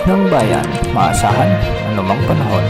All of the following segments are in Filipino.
ng bayan, maasahan anumang panahon.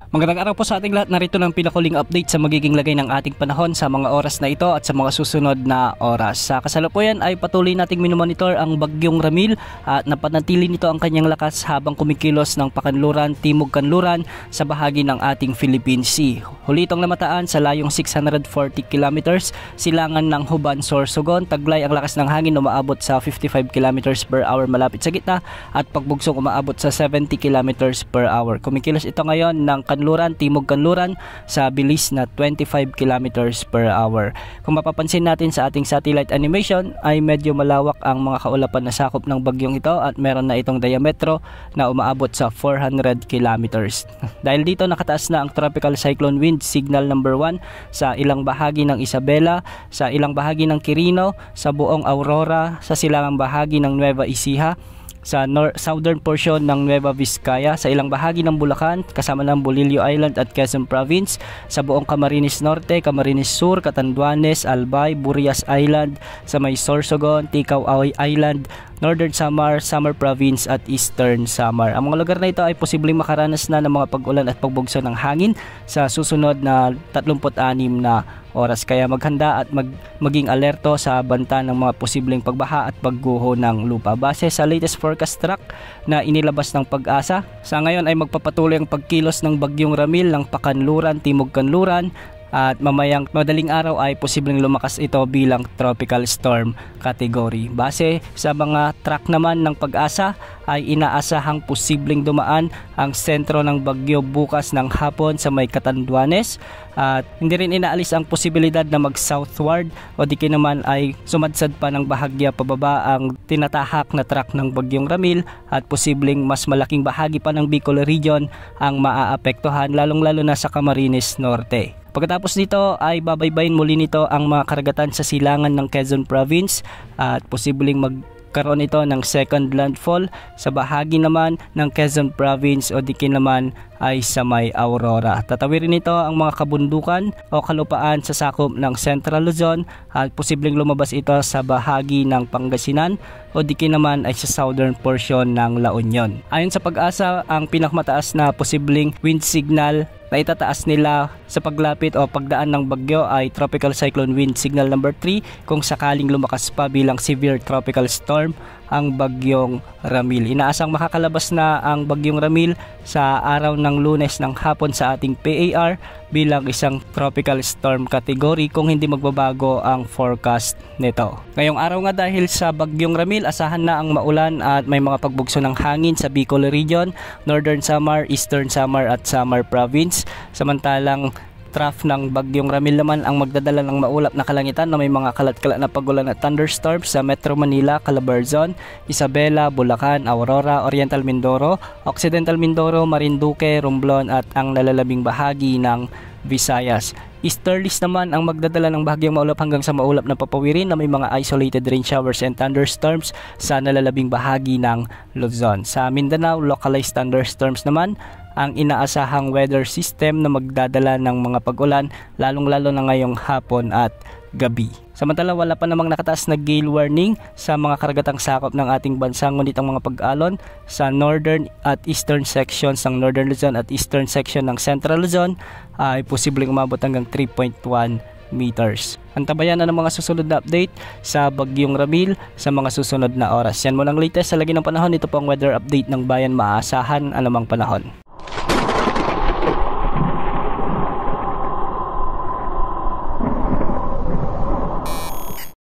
Magandang araw po sa ating lahat. Narito ng pinakuling update sa magiging lagay ng ating panahon sa mga oras na ito at sa mga susunod na oras. Sa kasalukuyan ay patuloy nating minomonitor ang bagyong Ramil at napanatili nito ang kanyang lakas habang kumikilos ng pakanluran, timog kanluran sa bahagi ng ating Philippine Sea. Huli itong namataan sa layong 640 kilometers, silangan ng Huban, Sorsogon. Taglay ang lakas ng hangin umaabot sa 55 kilometers per hour malapit sa gitna at pagbugsong umaabot sa 70 kilometers per hour. Kumikilos ito ngayon ng kanluran, timog kanluran sa bilis na 25 kilometers per hour. Kung mapapansin natin sa ating satellite animation ay medyo malawak ang mga kaulapan na sakop ng bagyong ito at meron na itong diametro na umaabot sa 400 kilometers. Dahil dito nakataas na ang tropical cyclone wind signal number 1 sa ilang bahagi ng Isabela, sa ilang bahagi ng Quirino, sa buong Aurora, sa silangang bahagi ng Nueva Ecija, sa southern portion ng Nueva Vizcaya, sa ilang bahagi ng Bulacan kasama ng Bolillo Island at Quezon Province, sa buong Camarines Norte, Camarines Sur, Catanduanes, Albay, Burias Island, sa may Sorsogon, Ticao Island, Northern Samar, Samar Province at Eastern Samar. Ang mga lugar na ito ay posibleng makaranas na ng mga pag-ulan at pagbugso ng hangin sa susunod na 36 na oras. Kaya maghanda at maging alerto sa banta ng mga posibleng pagbaha at pagguho ng lupa. Base sa latest forecast track na inilabas ng Pag-asa, sa ngayon ay magpapatuloy ang pagkilos ng bagyong Ramil ng pakanluran, timog kanluran, at mamayang madaling araw ay posibleng lumakas ito bilang tropical storm category. Base sa mga track naman ng Pag-asa ay inaasahang posibleng dumaan ang sentro ng bagyo bukas ng hapon sa may Catanduanes at hindi rin inaalis ang posibilidad na mag-southward o di naman ay sumadsad pa ng bahagya pababa ang tinatahak na track ng bagyong Ramil at posibleng mas malaking bahagi pa ng Bicol region ang maaapektuhan lalong-lalo na sa Camarines Norte. Pagkatapos nito ay babaybayin muli nito ang mga karagatan sa silangan ng Quezon Province at posibleng magkaroon ito ng second landfall sa bahagi naman ng Quezon Province o dikin naman ay sa may Aurora. Tatawirin nito ang mga kabundukan o kalupaan sa sakop ng Central Luzon at posibleng lumabas ito sa bahagi ng Pangasinan o dikin naman ay sa southern portion ng La Union. Ayon sa Pag-asa, ang pinakamataas na posibleng wind signal na itataas nila sa paglapit o pagdaan ng bagyo ay tropical cyclone wind signal number 3 kung sakaling lumakas pa bilang severe tropical storm ang bagyong Ramil. Inaasang makakalabas na ang bagyong Ramil sa araw ng Lunes ng hapon sa ating PAR bilang isang tropical storm category kung hindi magbabago ang forecast nito. Ngayong araw nga dahil sa bagyong Ramil, asahan na ang maulan at may mga pagbugso ng hangin sa Bicol region, Northern Samar, Eastern Samar at Samar Province. Samantalang trough ng bagyong Ramil naman ang magdadala ng maulap na kalangitan na may mga kalat-kalat na pagulan at thunderstorms sa Metro Manila, Calabarzon, Isabela, Bulacan, Aurora, Oriental Mindoro, Occidental Mindoro, Marinduque, Romblon at ang nalalabing bahagi ng Visayas. Easterlies naman ang magdadala ng bahagyang maulap hanggang sa maulap na papawirin na may mga isolated rain showers and thunderstorms sa nalalabing bahagi ng Luzon. Sa Mindanao, localized thunderstorms naman ang inaasahang weather system na magdadala ng mga pag-ulan lalong-lalo na ngayong hapon at gabi. Samantala wala pa namang nakataas na gale warning sa mga karagatang sakop ng ating bansa, ngunit ang mga pag-alon sa northern at eastern sections ng Northern Luzon at eastern section ng Central Luzon ay posibleng umabot hanggang 3.1 meters. Antabayan na ng mga susunod na update sa bagyong Ramil sa mga susunod na oras. Yan mo lang latest sa lagi ng panahon. Ito po ang weather update ng bayan, maasahan anumang panahon.